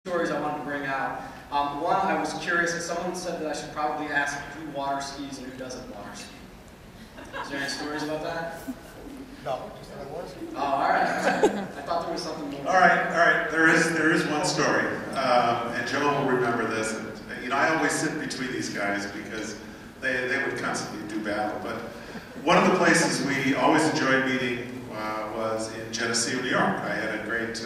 Stories I wanted to bring out. One, I was curious, and someone said that I should probably ask who water skis and who doesn't water ski. Is there any stories about that? No, just that I water ski. Oh, all right. I thought there was something more. All right. There is one story, and Joe will remember this. And, you know, I always sit between these guys because they would constantly do battle. But one of the places we always enjoyed meeting was in Geneseo, New York. I had a great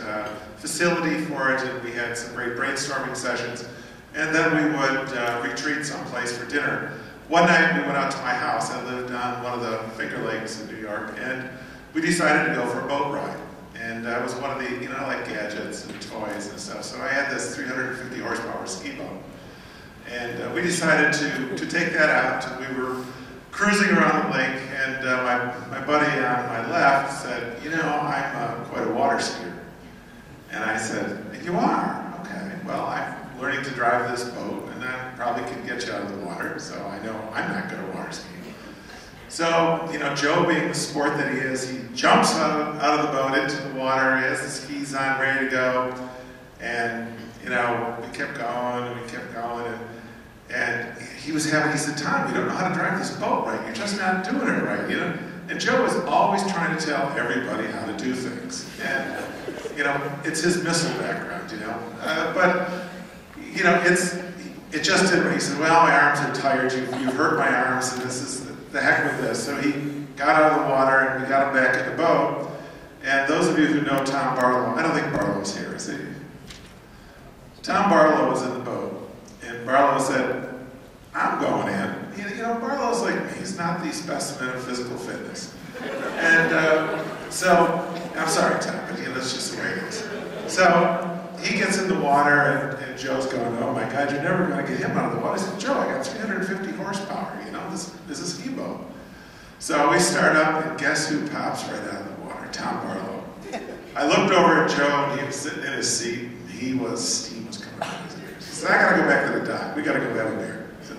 facility for it, and we had some great brainstorming sessions. And then we would retreat someplace for dinner. One night we went out to my house. I lived on one of the Finger Lakes in New York, and we decided to go for a boat ride. And that was one of the, you know, like gadgets and toys and stuff. So I had this 350 horsepower ski boat. And we decided to take that out, and we were cruising around the lake, and my buddy on my left said, you know, I'm quite a water skier. And I said, you are? Okay, well, I'm learning to drive this boat, and I probably can get you out of the water, so I know I'm not good at water skiing. So, you know, Joe, being the sport that he is, he jumps out of the boat into the water, he has the skis on, ready to go, and, you know, we kept going, and he said, Tom, you don't know how to drive this boat right, you're just not doing it right, you know? And Joe was always trying to tell everybody how to do things, and, you know, it's his missile background, you know? But, you know, it just didn't. He said, well, my arms are tired, you've hurt my arms, and this is the heck with this. So he got out of the water, and we got him back in the boat. And those of you who know Tom Barlow, I don't think Barlow's here, is he? Tom Barlow was in the boat, and Barlow said, I'm going in. You know, Barlow's like me, he's not the specimen of physical fitness. And so, I'm sorry, Tom, but you know, that's just the way it is. So, he gets in the water, and Joe's going, oh my God, you're never going to get him out of the water. I said, Joe, I got 350 horsepower, you know, this is a ski boat. So we start up, and guess who pops right out of the water? Tom Barlow. I looked over at Joe, and he was sitting in his seat, and steam was coming out of his ears. He said, I got to go back to the dock. We got to go have a beer. So.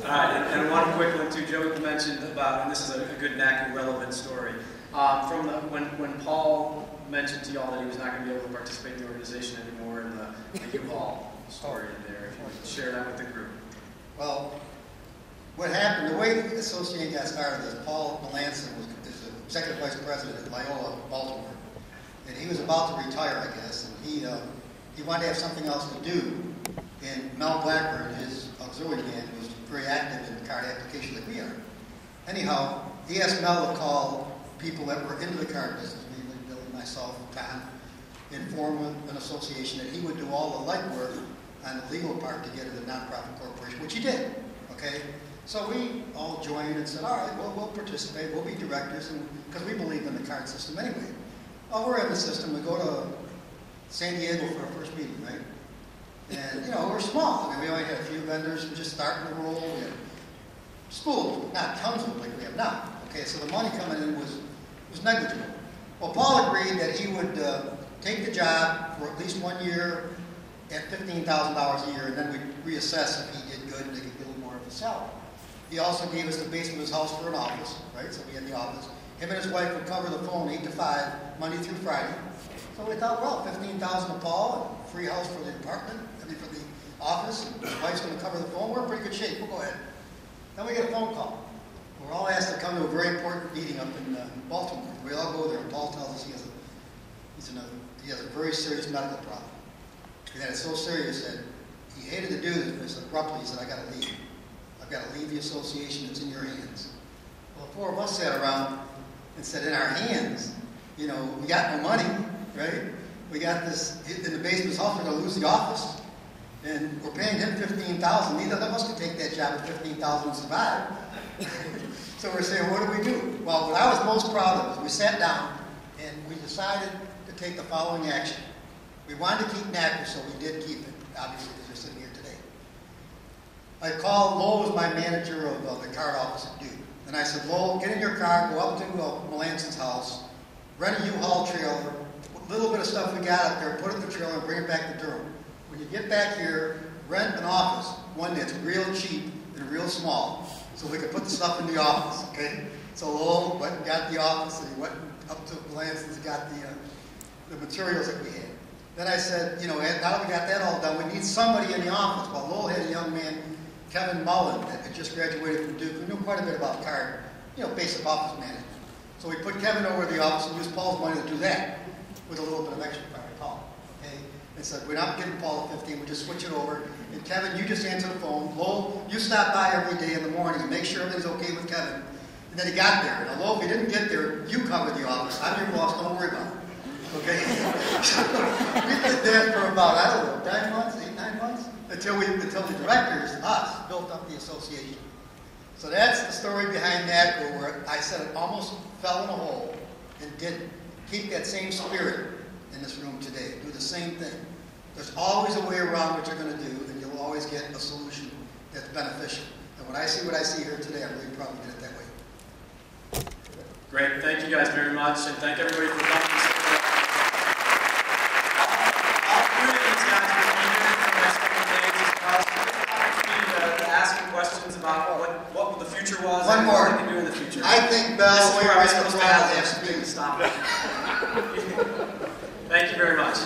All right, and one quick one too. Joe mentioned about, and this is a good NACCU relevant story, from when Paul mentioned to y'all that he was not going to be able to participate in the organization anymore, in the U-Haul story in there. If you would share that with the group. Well, what happened, the way the association got started is Paul Melanson is the executive vice president at Loyola, Baltimore, and he was about to retire, I guess, and he wanted to have something else to do. And Mel Blackburn, his auxiliary man, was very active in card application like we are. Anyhow, he asked Mel to call people that were into the card business, Billy, myself, Tom, and form an association that he would do all the legwork on the legal part to get it a nonprofit corporation, which he did. Okay, so we all joined and said, all right, well, we'll participate, we'll be directors, because we believe in the card system anyway. Well, we're in the system. We go to San Diego for our first meeting, right? And you know, we're small. I mean, we only had a few vendors. We're just starting to roll. We had schools, not tons of them like we have now. Okay, so the money coming in was negligible. Well, Paul agreed that he would take the job for at least 1 year at $15,000 a year, and then we'd reassess if he did good and they could get a little more of a salary. He also gave us the basement of his house for an office, right? So we had the office. Him and his wife would cover the phone 8 to 5, Monday through Friday. So we thought, well, $15,000 to Paul, and free house for the apartment, for the office, and his wife's going to cover the phone. We're in pretty good shape. We'll go ahead. Then we get a phone call. We're all asked to come to a very important meeting up in Baltimore. We all go there, and Paul tells us he has a very serious medical problem. And that it's so serious that he hated to do this, but he said abruptly, he said, I got to leave. I've got to leave the association. It's in your hands. Well, the four of us sat around and said, in our hands, you know, we got no money, right? We got this in the basement of his house, we're going to lose the office. And we're paying him $15,000. Neither of us could take that job at $15,000 and survive. So we're saying, what do we do? Well, what I was most proud of is we sat down and we decided to take the following action. We wanted to keep NACCU, so we did keep it, obviously, because you're sitting here today. I called, Lowell was my manager of the card office at Duke. And I said, Lowell, get in your car, go up to Melanson's house, rent a U-Haul trailer, a little bit of stuff we got up there, put it in the trailer and bring it back to Durham. When you get back here, rent an office, one that's real cheap and real small, so we could put the stuff in the office, okay? So Lowell went and got the office, and he went up to Melanson's and got the materials that we had. Then I said, you know, now that we got that need somebody in the office. Well, Lowell had a young man, Kevin Mullen, that had just graduated from Duke, who knew quite a bit about card, basic office management. So we put Kevin over to the office and used Paul's money to do that, with a little bit of extra if I recall. Okay? And said, we're not giving Paul a 15, we just switch it over. And Kevin, you just answer the phone. Lowell, you stop by every day in the morning and make sure everything's okay with Kevin. And then he got there. And Lowell, if he didn't get there, you cover the office. I'm your boss, don't worry about it. Okay? We did that for about, I don't know, 9 months, 8, 9 months? Until the directors, us, built up the association. So that's the story behind NACCU, where I said it almost fell in a hole and didn't. Keep that same spirit in this room today. Do the same thing. There's always a way around what you're going to do, and you'll always get a solution that's beneficial. And when I see here today, I'm really proud we did it that way. Great. Thank you guys very much, and thank everybody for coming. All three of these guys will be here for the next couple of days as well. So there's an opportunity to ask them questions about what the future was and what they can do in the future. I think Bell, this is where I was supposed to have has to be stop. Thank you very much.